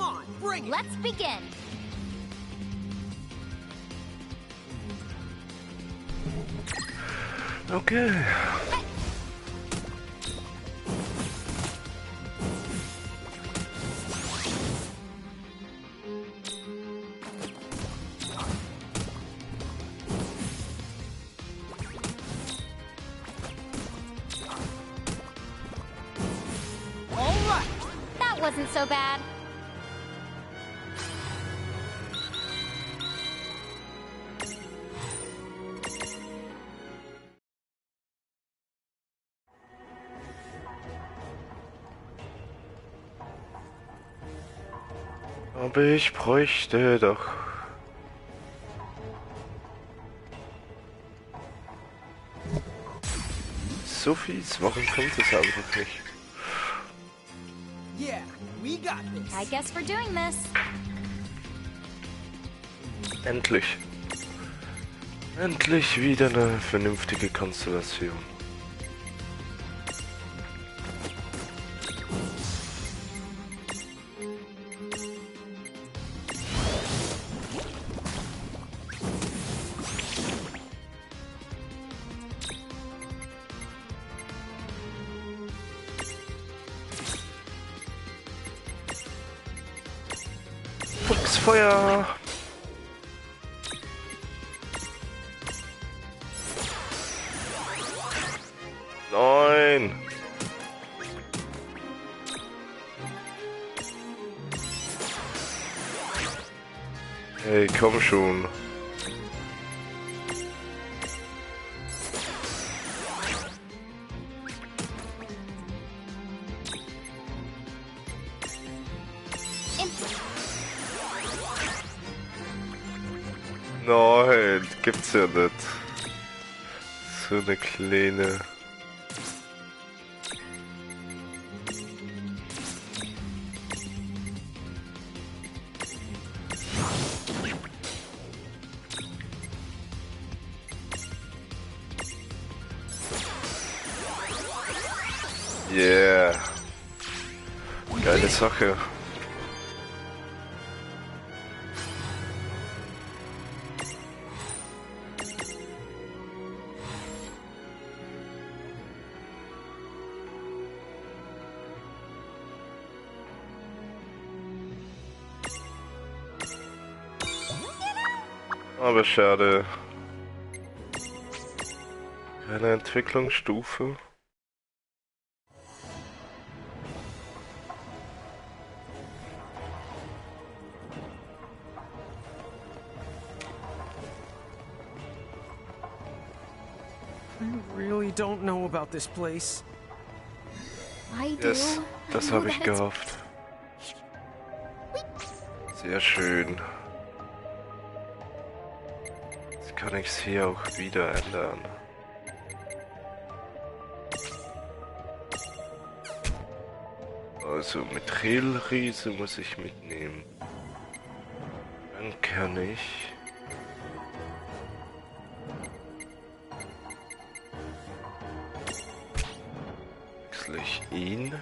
Come on, bring it. Let's begin. Okay. All right. That wasn't so bad. Aber ich bräuchte doch... So fies, warum kommt es einfach nicht? Yeah, we got this. I guess we're doing this. Endlich. Endlich wieder eine vernünftige Konstellation. Fuchsfeuer! Nein! Hey, komm schon. Nein, gibt's ja nicht. So eine kleine... Yeah. Geile Sache. Aber schade. Keine Entwicklungsstufe. I really don't know about this place. I do. Yes, das I know habe ich that it's- gehofft. Sehr schön. Jetzt kann ich es hier auch wieder ändern. Also Mithril-Riese muss ich mitnehmen. Dann kann ich... wechsle ich ihn.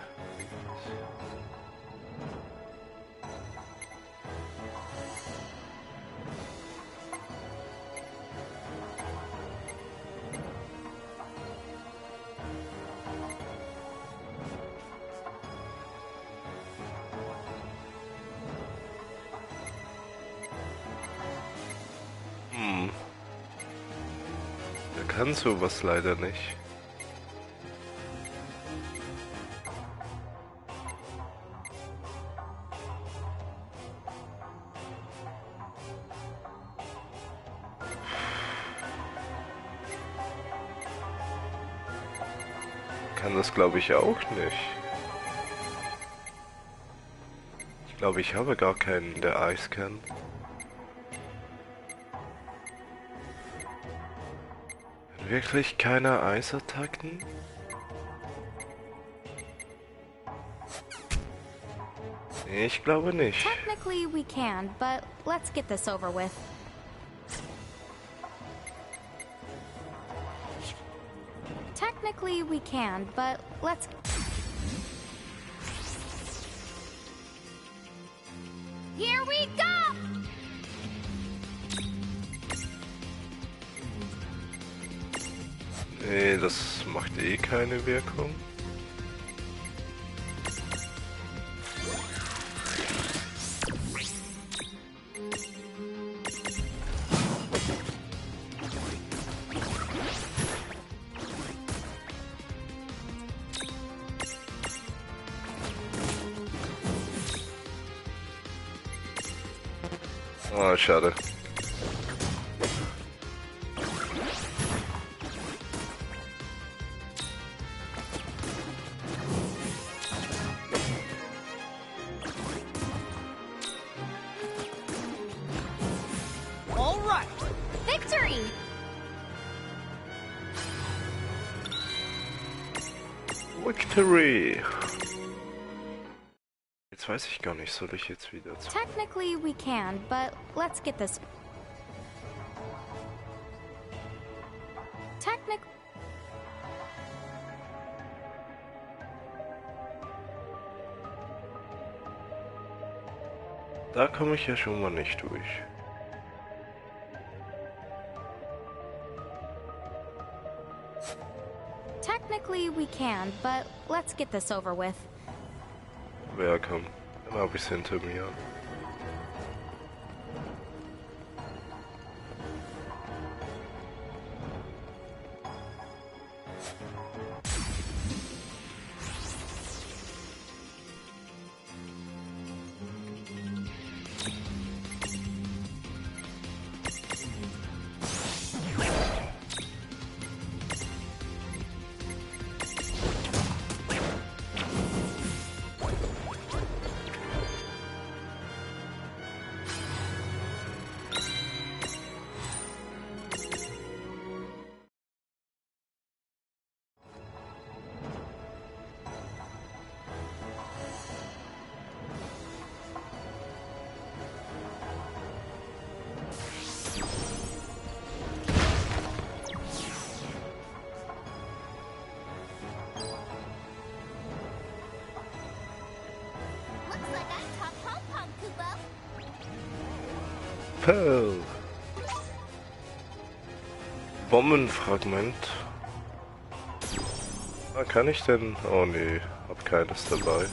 Der kann sowas leider nicht. Kann das glaube ich auch nicht. Ich glaube, ich habe gar keinen, der Eis kann. Wirklich keine Eisattacken? Nee, ich glaube nicht. Technically we can, but let's get this over with. Technically we can, but let's... Here we go! Nee, das macht eh keine Wirkung. Ah, schade. All right. Victory! Victory! Jetzt weiß ich gar nicht, soll ich jetzt wieder zu... Technically, we can, but let's get this. Technic. Da komme ich ja schon mal nicht durch. Technically, we can, but let's get this over with. Ja, komm. Dann habe ich es hinter mir. Pearl. Bombenfragment. Ah, kann ich denn? Oh nee, hab keines dabei.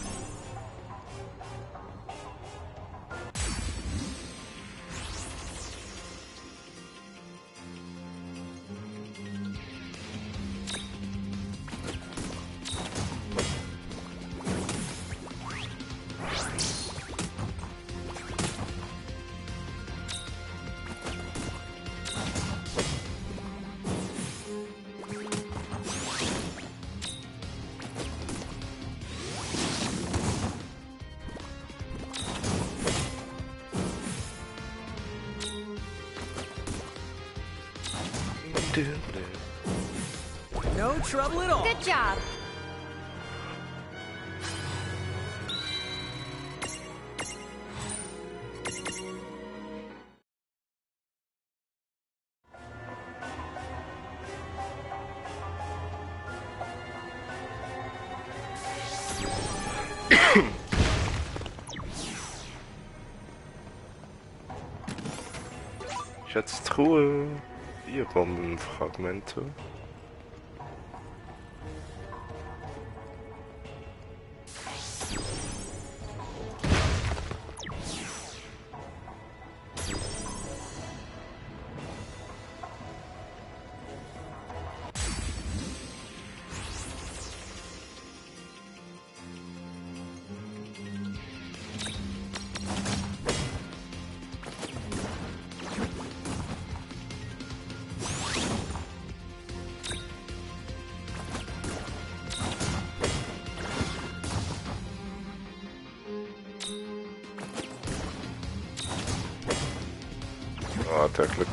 No trouble at all. Good job. Schatztruhe. 4 Bombenfragmente. Ah, der Glück.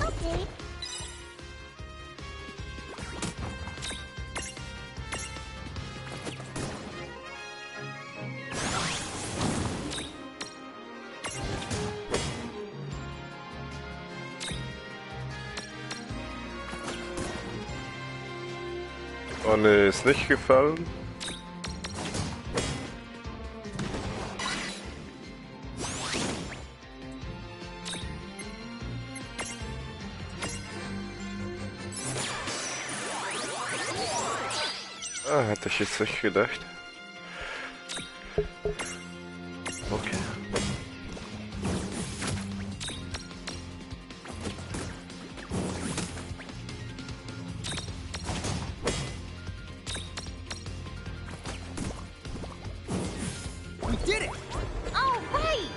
Okay. Oh ne, ist nicht gefallen. Ah, hätte ich jetzt nicht gedacht. Okay. We did it! Oh, right!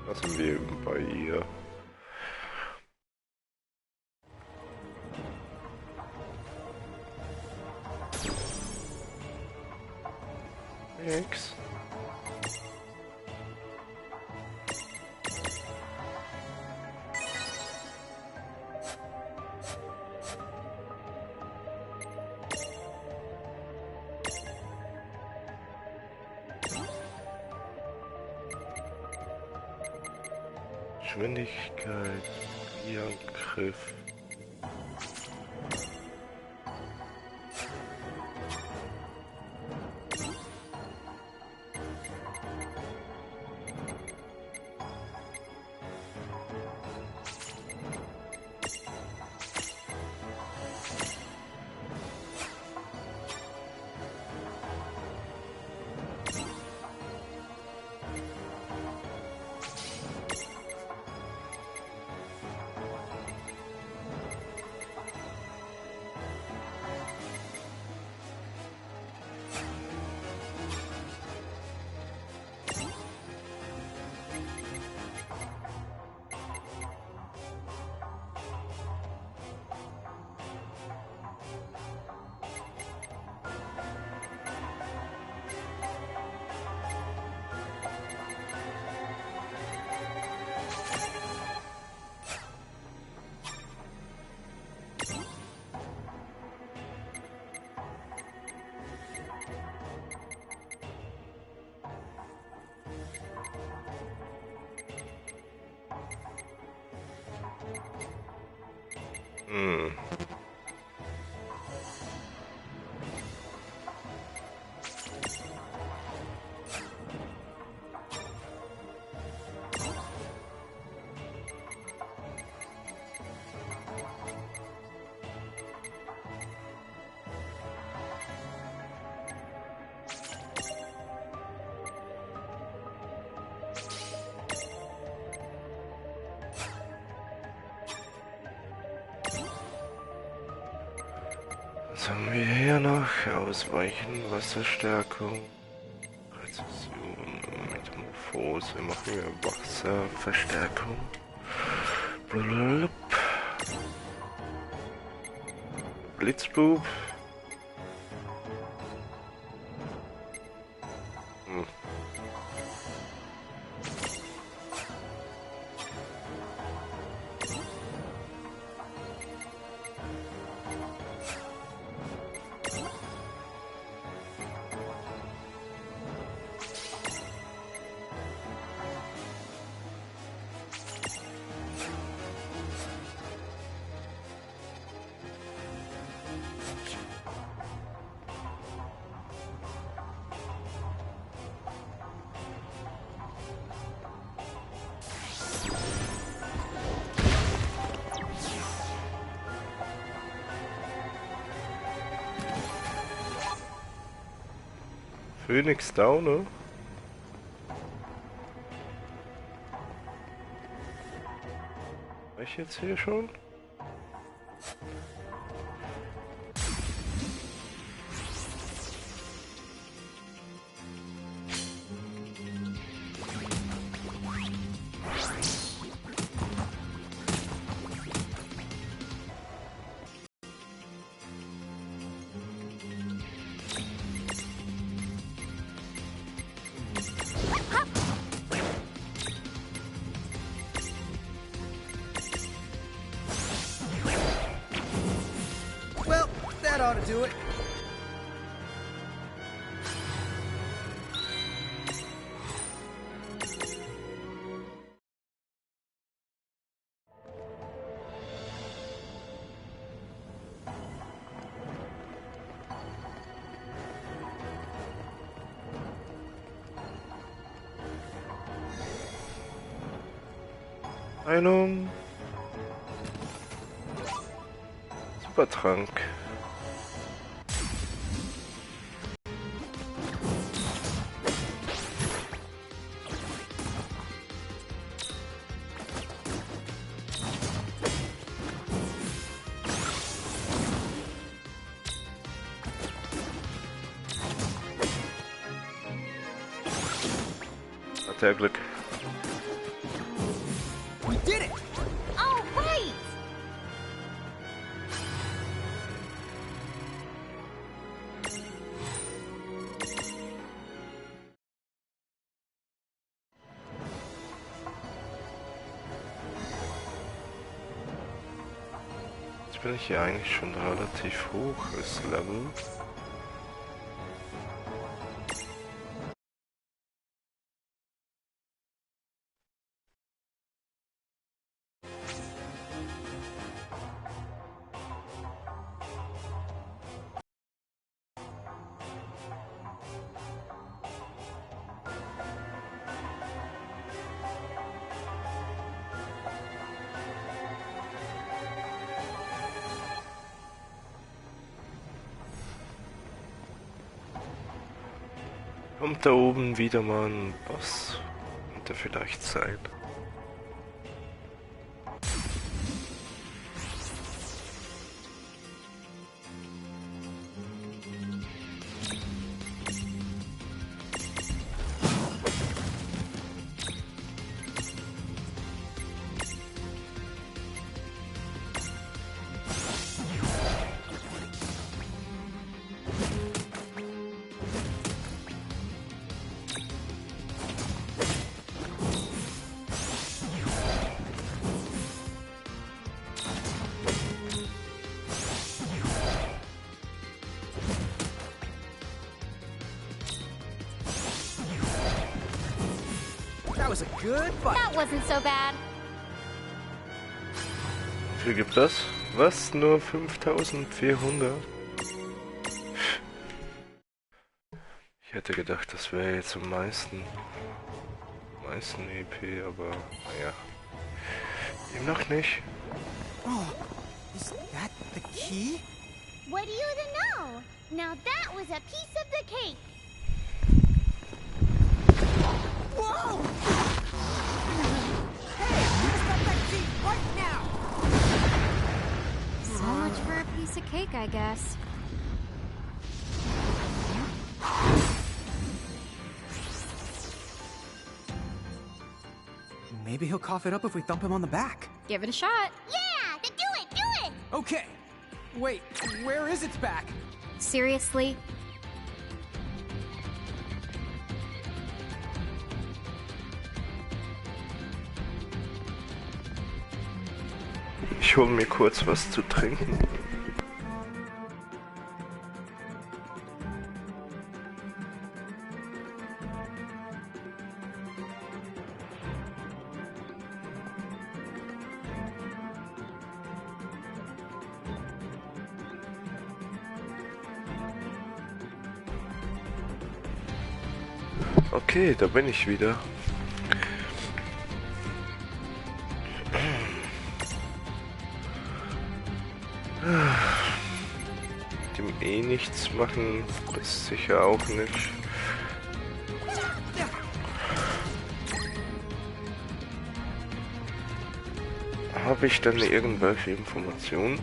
Lassen wir üben bei ihr. Nix. Geschwindigkeit, Angriff. Was haben wir hier noch? Ausweichen, Wasserstärkung, Präzision, Metamorphose, machen wir Wasserverstärkung. Blub. Blitzbub. Phoenix down, ne? War ich jetzt hier schon? Heilung. Supertrank. Hat er Glück. We did it! All right! Jetzt bin ich hier eigentlich schon relativ hoch als Level. Kommt da oben wieder mal ein Boss? Könnte vielleicht sein. That was a good fight. That wasn't so bad. Wie viel gibt das? Was? Nur 5400? Ich hätte gedacht, das wäre jetzt am meisten EP, aber naja. Eben noch nicht. Oh, is that the key? What do you know? Now that was a piece of the cake. Whoa! Hey, stop that key right now! So much for a piece of cake, I guess. Maybe he'll cough it up if we thump him on the back. Give it a shot. Yeah, then do it, do it! Okay. Wait, where is its back? Seriously? Ich hole mir kurz was zu trinken. Okay, da bin ich wieder. Dem eh nichts machen, das sicher auch nicht. Habe ich dann irgendwelche Informationen?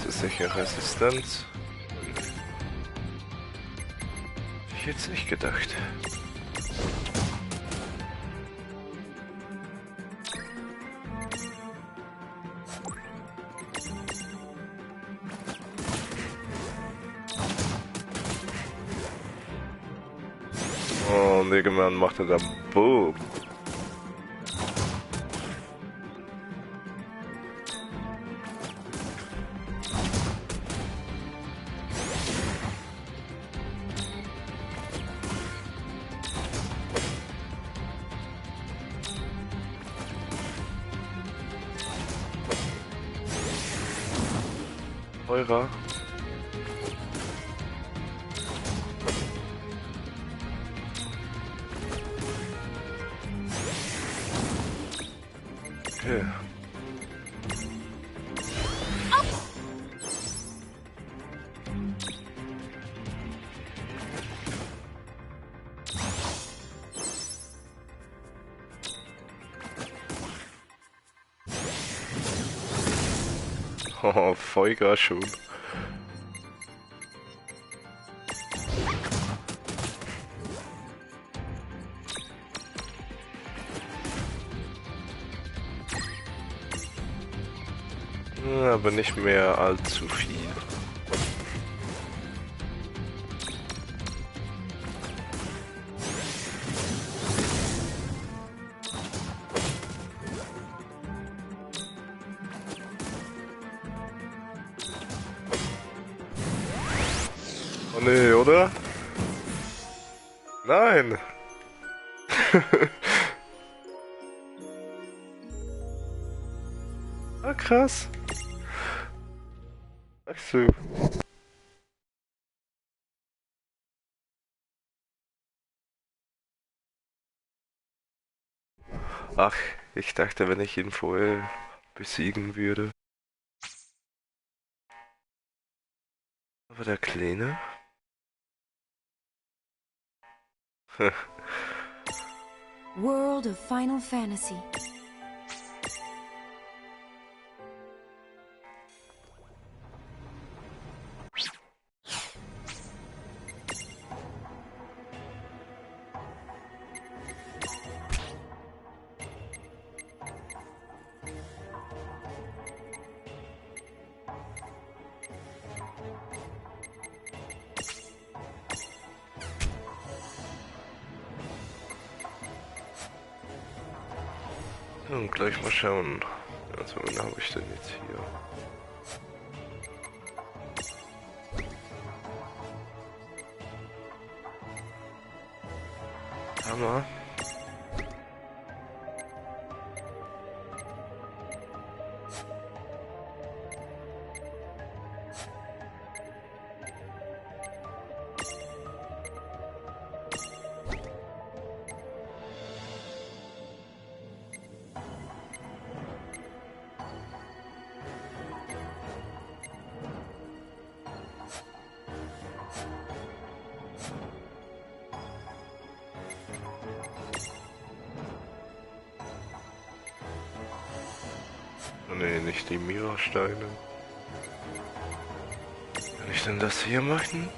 Sicher Resistenz. Hätte ich jetzt nicht gedacht. Oh, Negemann macht er da Boom. Eurer. Okay. Oh, Vollgas schon. Aber nicht mehr allzu viel. Oh nee, oder? Nein! Ah, krass. Ach so. Ach, ich dachte, wenn ich ihn vorher besiegen würde. Aber der Kleine? World of Final Fantasy. Und gleich mal schauen. Also, wen habe ich denn jetzt hier? Hammer. Oh nee, nicht die Mira-Steine. Kann ich denn das hier machen?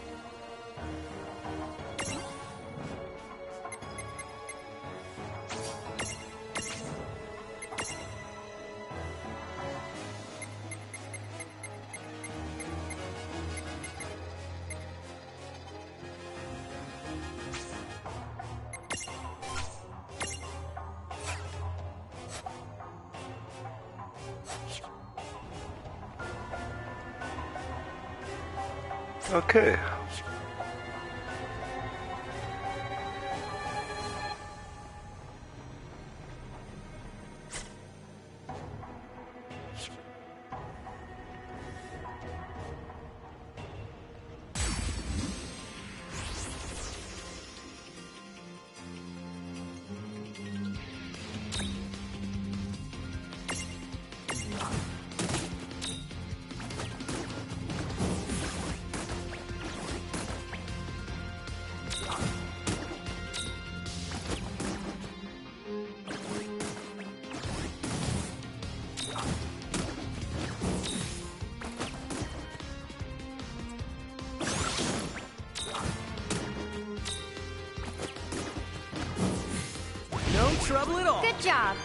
Okay. No trouble at all. Good job.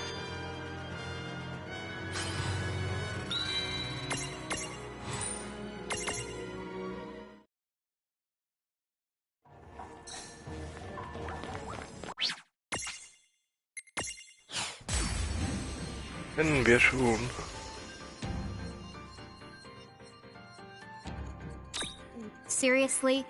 Kennen wir schon. Seriously?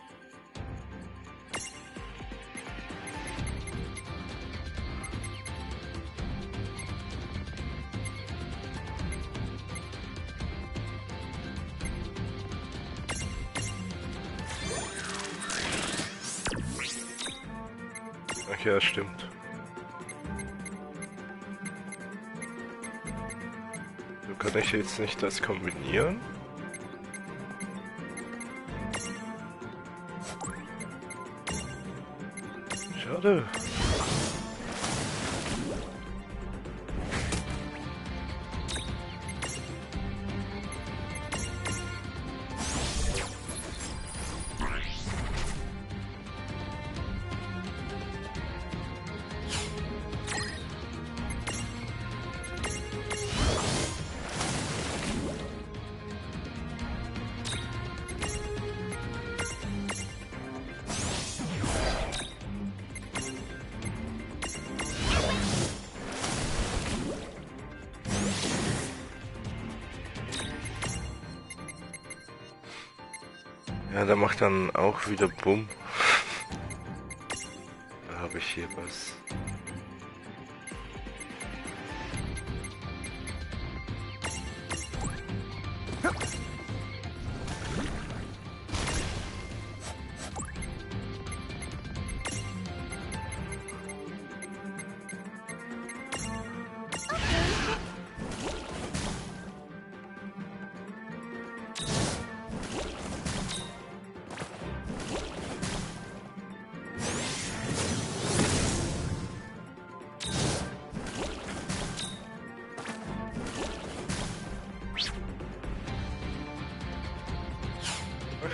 Ach ja, stimmt. So kann ich jetzt nicht das kombinieren. Schade. Ja, der macht dann auch wieder Bumm. Da habe ich hier was.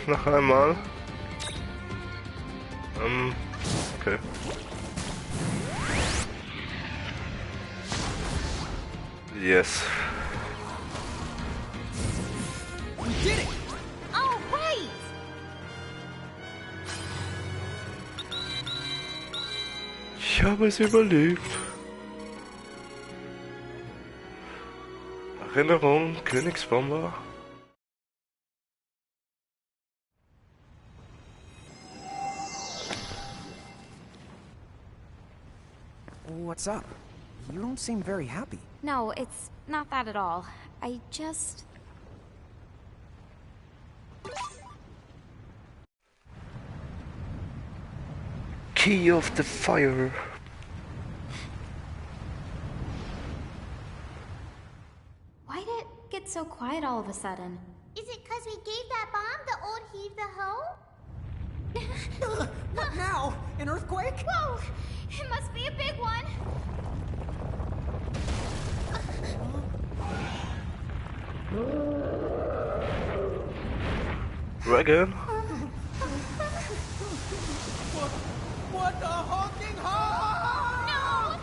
Noch einmal. Okay. Yes. We did it! Oh, right! Ich habe es überlebt. Erinnerung, Königsbomber. What's up? You don't seem very happy. No, it's not that at all. I just... Key of the fire. Why did it get so quiet all of a sudden? Is it 'cause we gave that bomb the old heave the hoe? What now? An earthquake? Whoa! It must be a big one! Dragon? What the honking honk? No!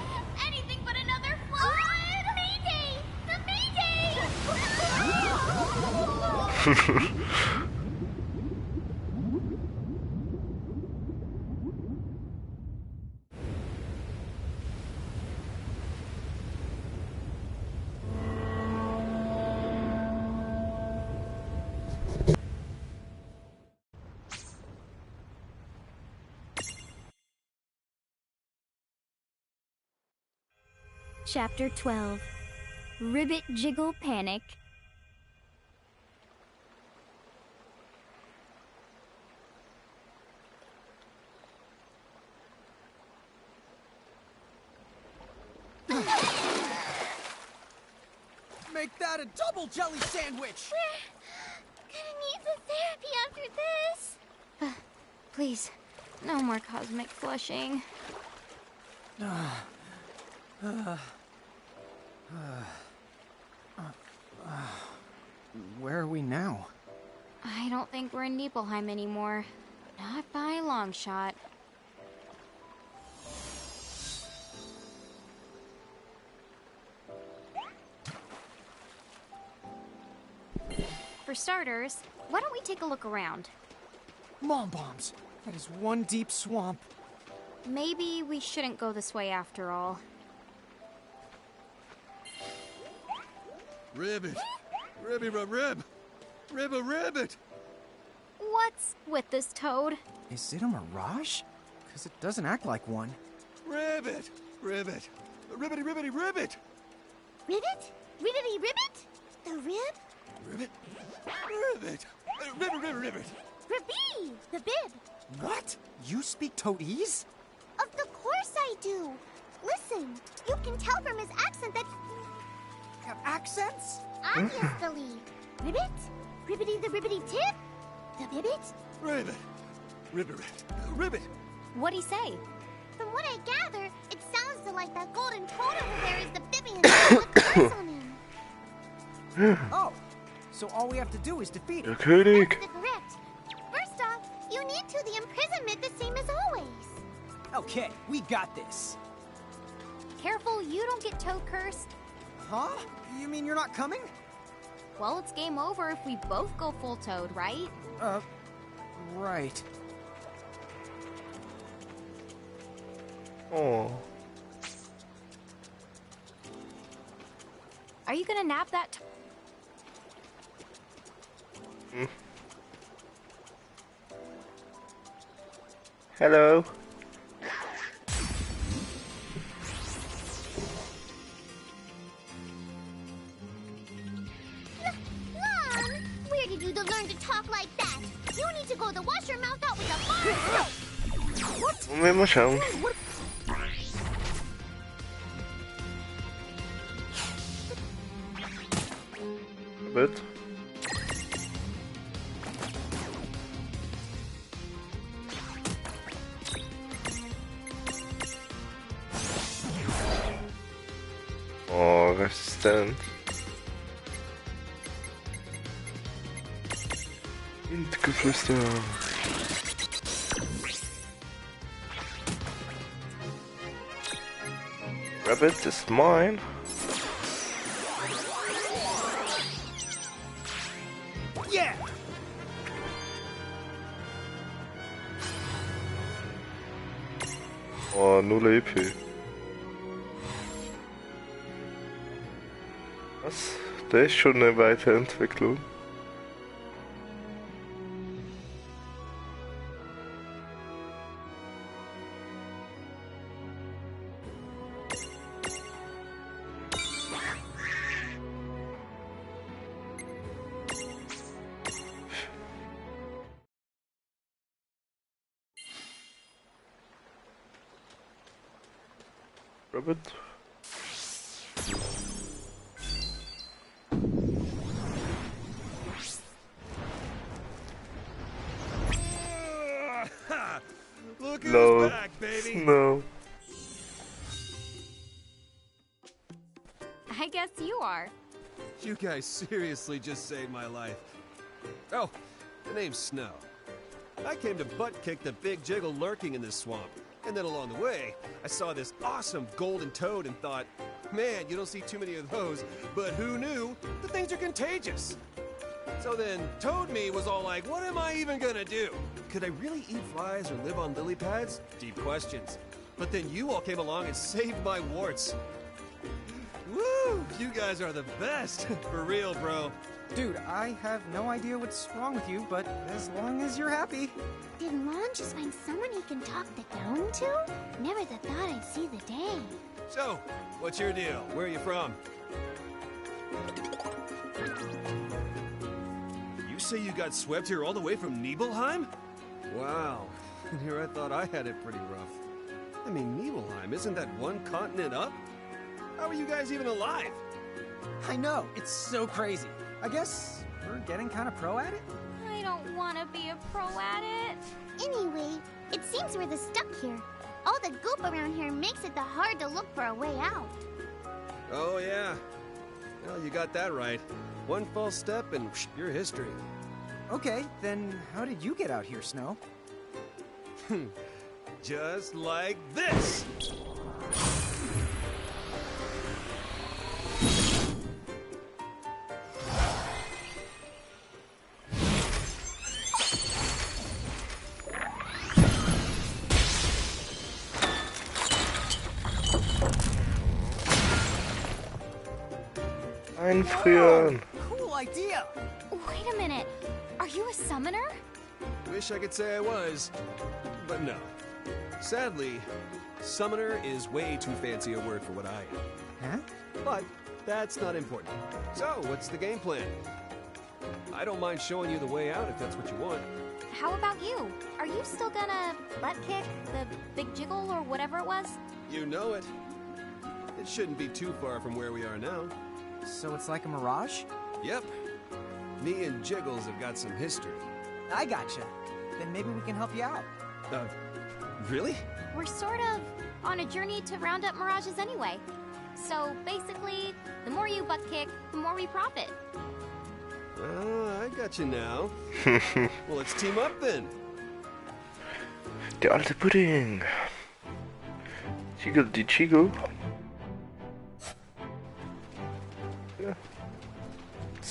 Anything but another flood! Mayday! The Mayday! Chapter 12. Ribbit Jiggle Panic. Make that a double jelly sandwich! Gonna need the therapy after this. Please, no more cosmic flushing. Where are we now? I don't think we're in Nibelheim anymore. Not by a long shot. For starters, why don't we take a look around? Mom bombs! That is one deep swamp. Maybe we shouldn't go this way after all. Ribbit! Ribby rib! Ribba ribbit! What's with this toad? Is it a mirage? Because it doesn't act like one. Ribbit! Ribbit! Ribbity ribbity ribbit! Ribbit? Ribbity ribbit? The rib? Ribbit? Ribbit! Ribbit ribbit ribbit! Ribby! The bib. What? You speak Toadese? Of the course course I do. Listen, you can tell from his accent that... Accents? Obviously. Ribbit? Ribbity the ribbity tip? The bibbit? Ribbit. Ribbit. Ribbit. What'd he say? From what I gather, it sounds like that golden toad over there is the Bibian with the curse on him. Oh, so all we have to do is defeat Der it. König. That's correct. First off, you need to the imprisonment the same as always. Okay, we got this. Careful you don't get toad cursed. Huh? You mean you're not coming? Well, it's game over if we both go full toad, right? Right. Oh. Are you gonna nap that Hello. Mom, where did you learn to talk like that? You need to go to wash your mouth out with a bar of soap. What? Wollen wir mal schauen. Ribbit. Oh, resistent. Windgeflüster. Rabbit is mine. Yeah! Oh, 0 EP. Was? Der ist schon eine Weiterentwicklung. Rabbit. Look who's No. back, baby. No. I guess you are. You guys seriously just saved my life. Oh, the name's Snow. I came to butt kick the big jiggle lurking in this swamp. And then along the way, I saw this awesome golden toad and thought, man, you don't see too many of those, but who knew? The things are contagious. So then, Toad Me was all like, what am I even gonna do? Could I really eat flies or live on lily pads? Deep questions. But then you all came along and saved my warts. Woo! You guys are the best. For real, bro. Dude, I have no idea what's wrong with you, but as long as you're happy. Did Lon just find someone he can talk the down to? Never thought I'd see the day. So, what's your deal? Where are you from? You say you got swept here all the way from Nibelheim? Wow. And here I thought I had it pretty rough. I mean, Nibelheim, isn't that one continent up? How are you guys even alive? I know, it's so crazy. I guess we're getting kind of pro at it? I don't want to be a pro at it. Anyway, it seems we're stuck here. All the goop around here makes it hard to look for a way out. Oh, yeah. Well, you got that right. One false step and you're history. Okay, then how did you get out here, Snow? Just like this! Einfrieren. Cool idea! Wait a minute. Are you a summoner? Wish I could say I was, but no. Sadly, summoner is way too fancy a word for what I am. Huh? But that's not important. So, what's the game plan? I don't mind showing you the way out if that's what you want. How about you? Are you still gonna butt kick the big jiggle or whatever it was? You know it. It shouldn't be too far from where we are now. So it's like a mirage? Yep. Me and Jiggles have got some history. I gotcha. Then maybe we can help you out. Really? We're sort of on a journey to round up mirages anyway. So basically, the more you butt kick, the more we profit. I got you now. Well, let's team up then. Der alte Pudding. Chico die Chico. Ja.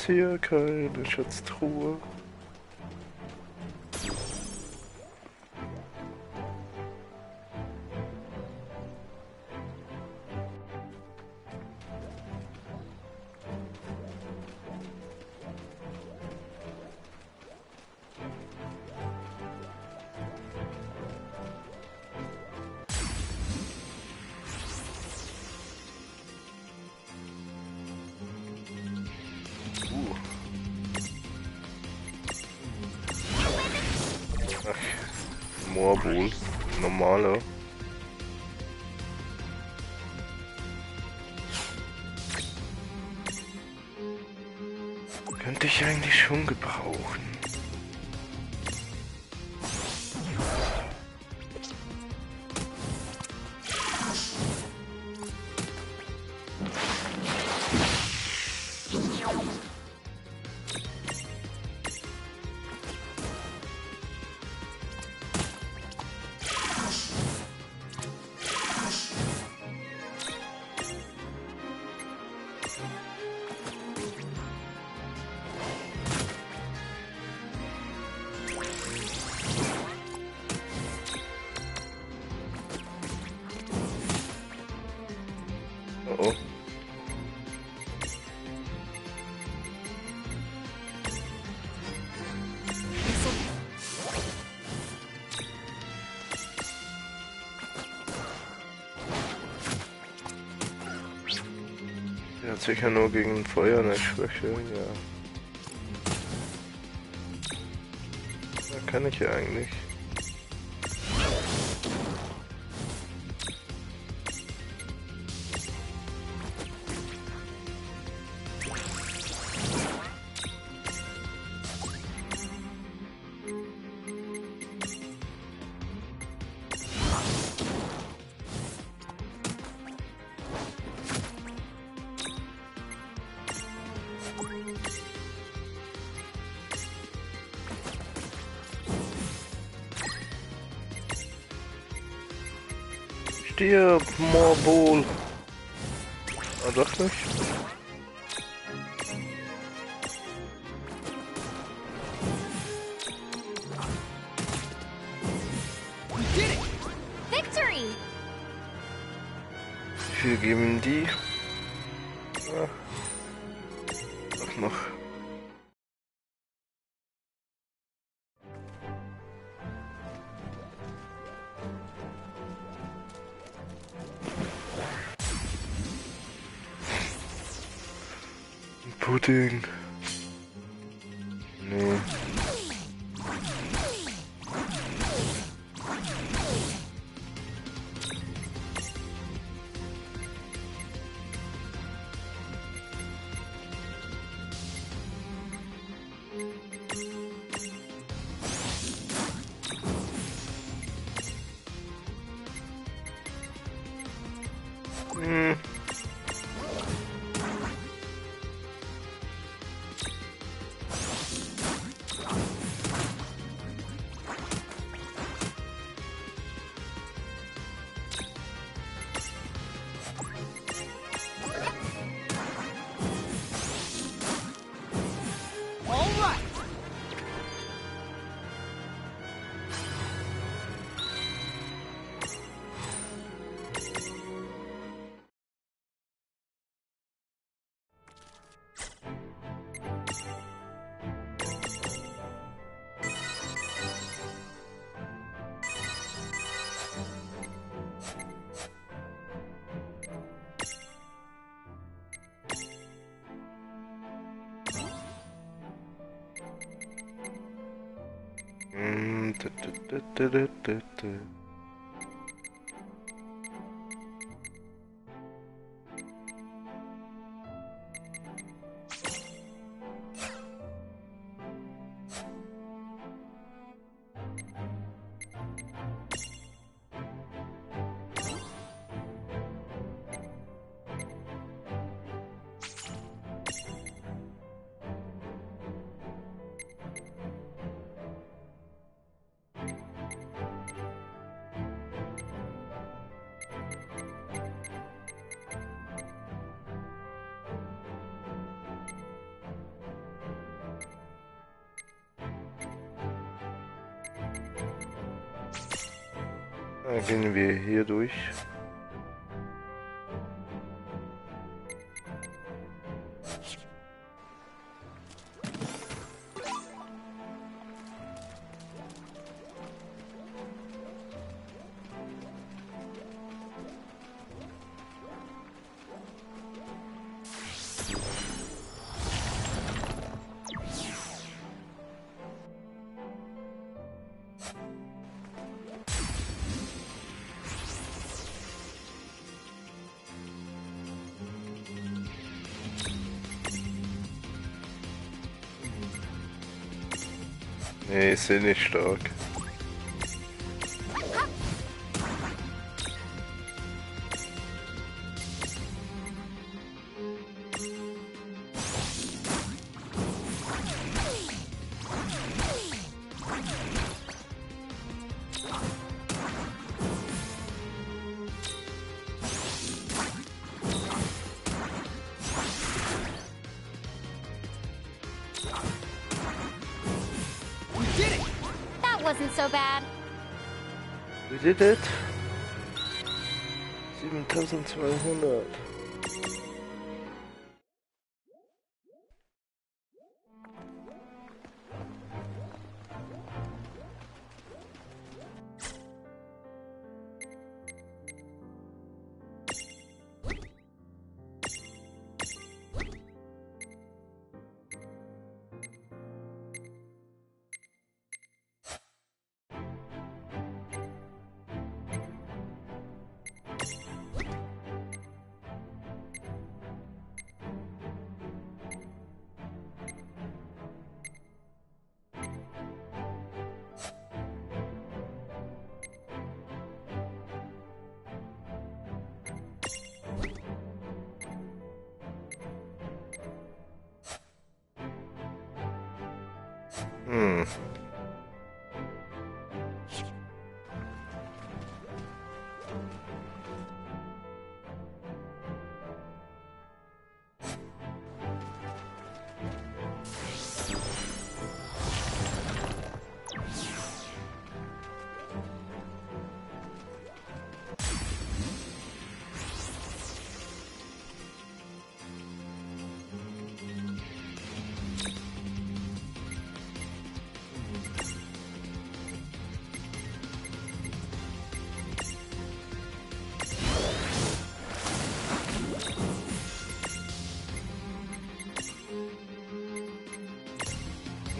Hier keine Schatztruhe. Moorbol, normaler. Könnte ich eigentlich schon gebrauchen. Oh. Der hat sicher nur gegen Feuer eine Schwäche, ja. Da kann ich ja eigentlich. Stirb, Moorbol. Ah, doch nicht. Victory! Wie viel geben die? Ah. Doch noch. Pudding. Nee. Dann gehen wir hier durch. Nee, ist ja nicht stark. Wasn't so bad. We did it. 7200.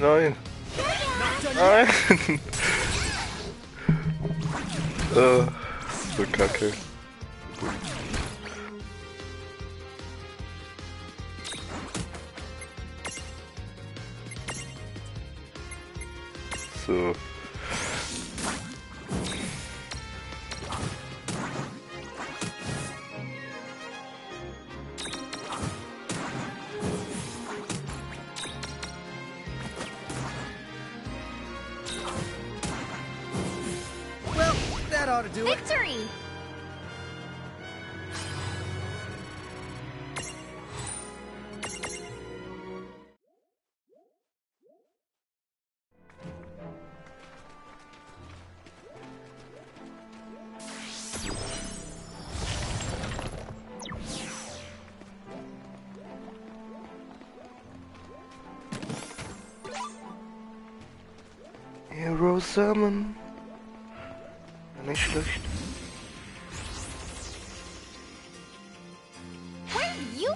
Nein! Nein! So kacke. So. Well, that ought to do it. Victory! Hero Summon. Nicht schlecht. Where you?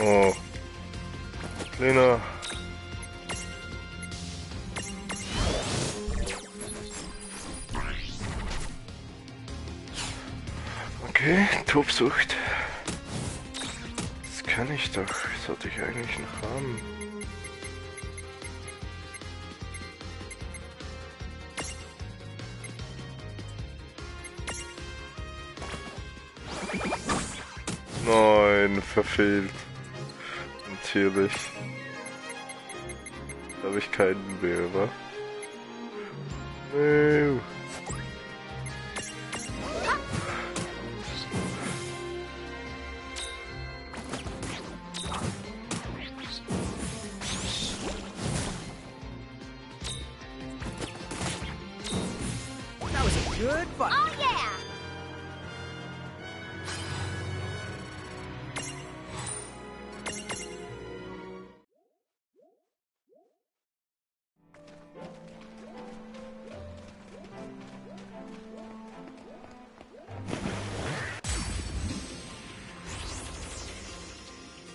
Oh. Lena. Okay, Tobsucht. Das kann ich doch. Das sollte ich eigentlich noch haben. Nein, verfehlt. Natürlich. Da habe ich keinen mehr, wa? No. That was a good fight. Oh yeah!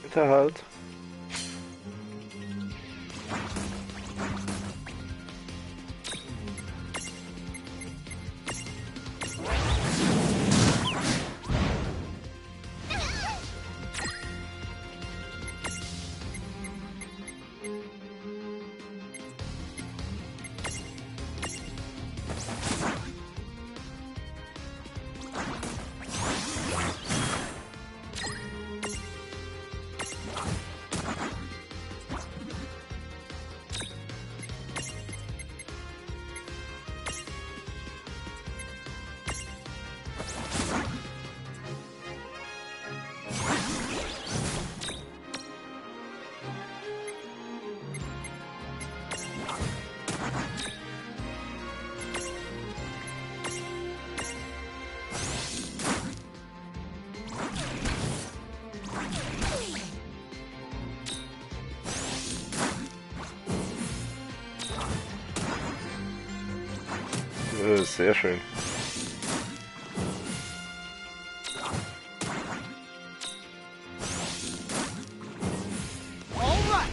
Hinterhalt. Sehr schön. All right.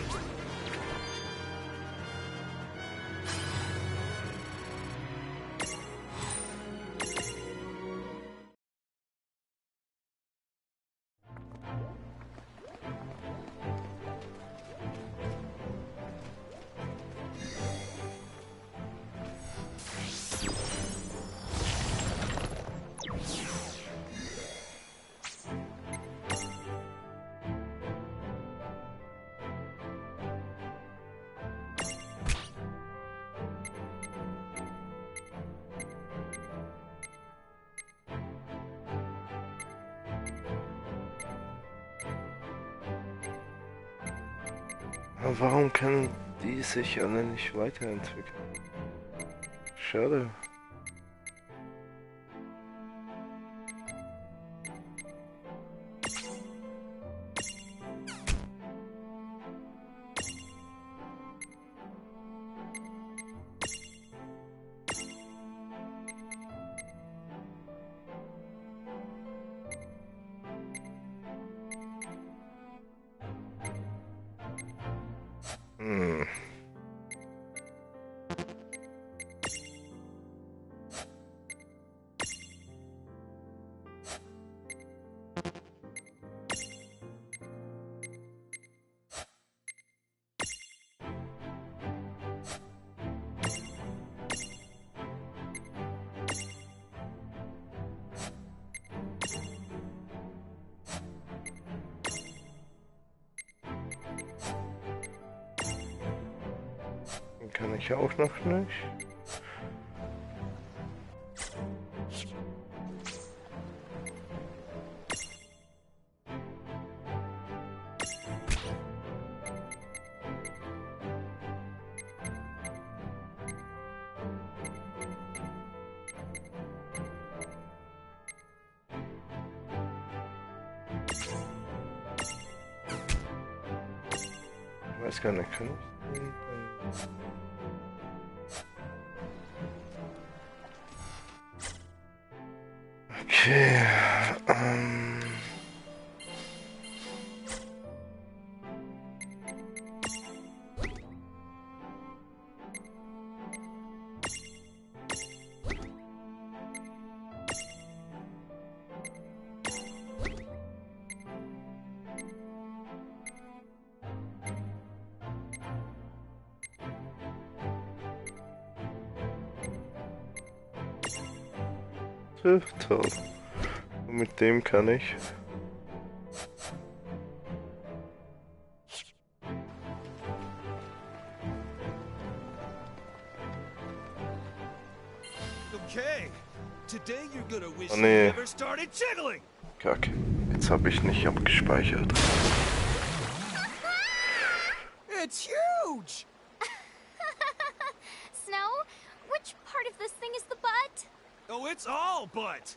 Aber warum können die sich alle nicht weiterentwickeln? Schade. Hm. Kann ich auch noch nicht. Ich weiß gar nicht, kann ich? Okay, Toll. Und mit dem kann ich. Okay, today you're gonna wish Oh, you nee. never started jiggling. Kacke. Jetzt habe ich nicht abgespeichert. It's huge! Snow, which part of this thing is the butt? Oh, it's all butt.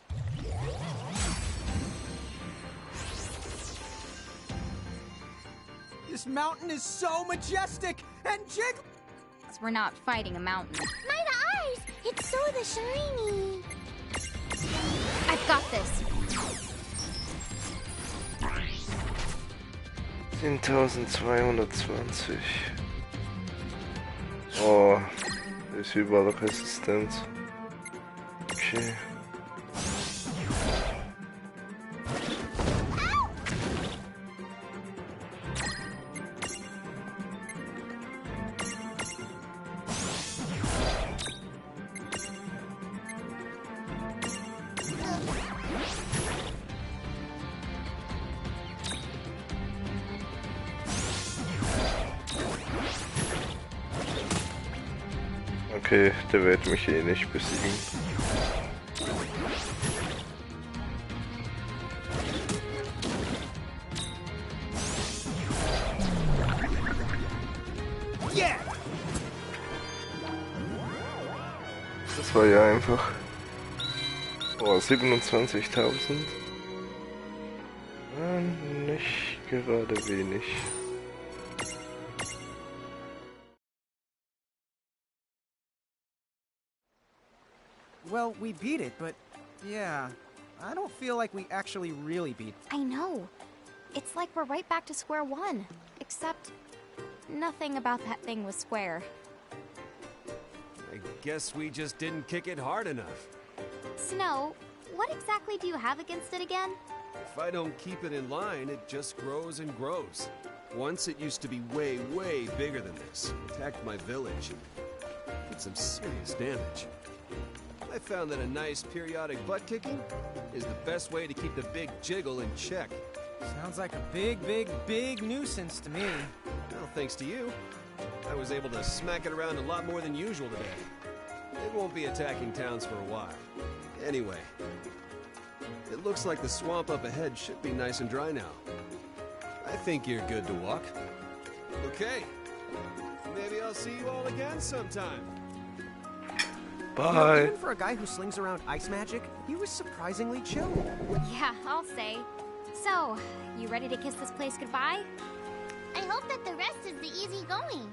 This mountain is so majestic and jig. We're not fighting a mountain. My eyes! It's so the shiny. I've got this. 10.220. Oh, da ist überall Resistenz. Okay. Okay, der wird mich eh nicht besiegen. Yeah! Das war ja einfach. Oh, 27.000. Nicht gerade wenig. Well, we beat it, but yeah, I don't feel like we actually really beat. I know. It's like we're right back to square one. Except, nothing about that thing was square. I guess we just didn't kick it hard enough. Snow, what exactly do you have against it again? If I don't keep it in line, it just grows and grows. Once it used to be way, way bigger than this. Attacked my village and did some serious damage. I found that a nice periodic butt kicking is the best way to keep the big jiggle in check. Sounds like a big, big, big nuisance to me. Well, thanks to you, I was able to smack it around a lot more than usual today. It won't be attacking towns for a while. Anyway, it looks like the swamp up ahead should be nice and dry now. I think you're good to walk. Okay, maybe I'll see you all again sometime. Bye. Even for a guy who slings around ice magic, he was surprisingly chill. Yeah, I'll say. So, you ready to kiss this place goodbye? I hope that the rest is the easy going.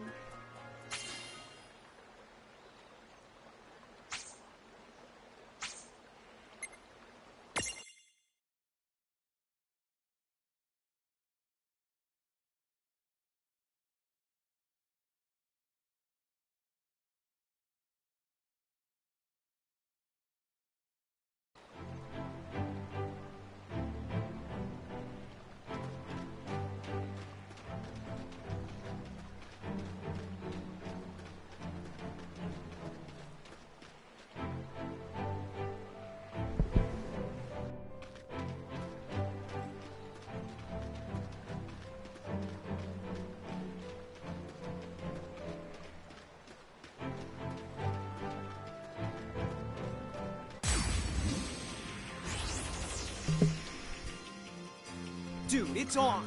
Dude, it's on.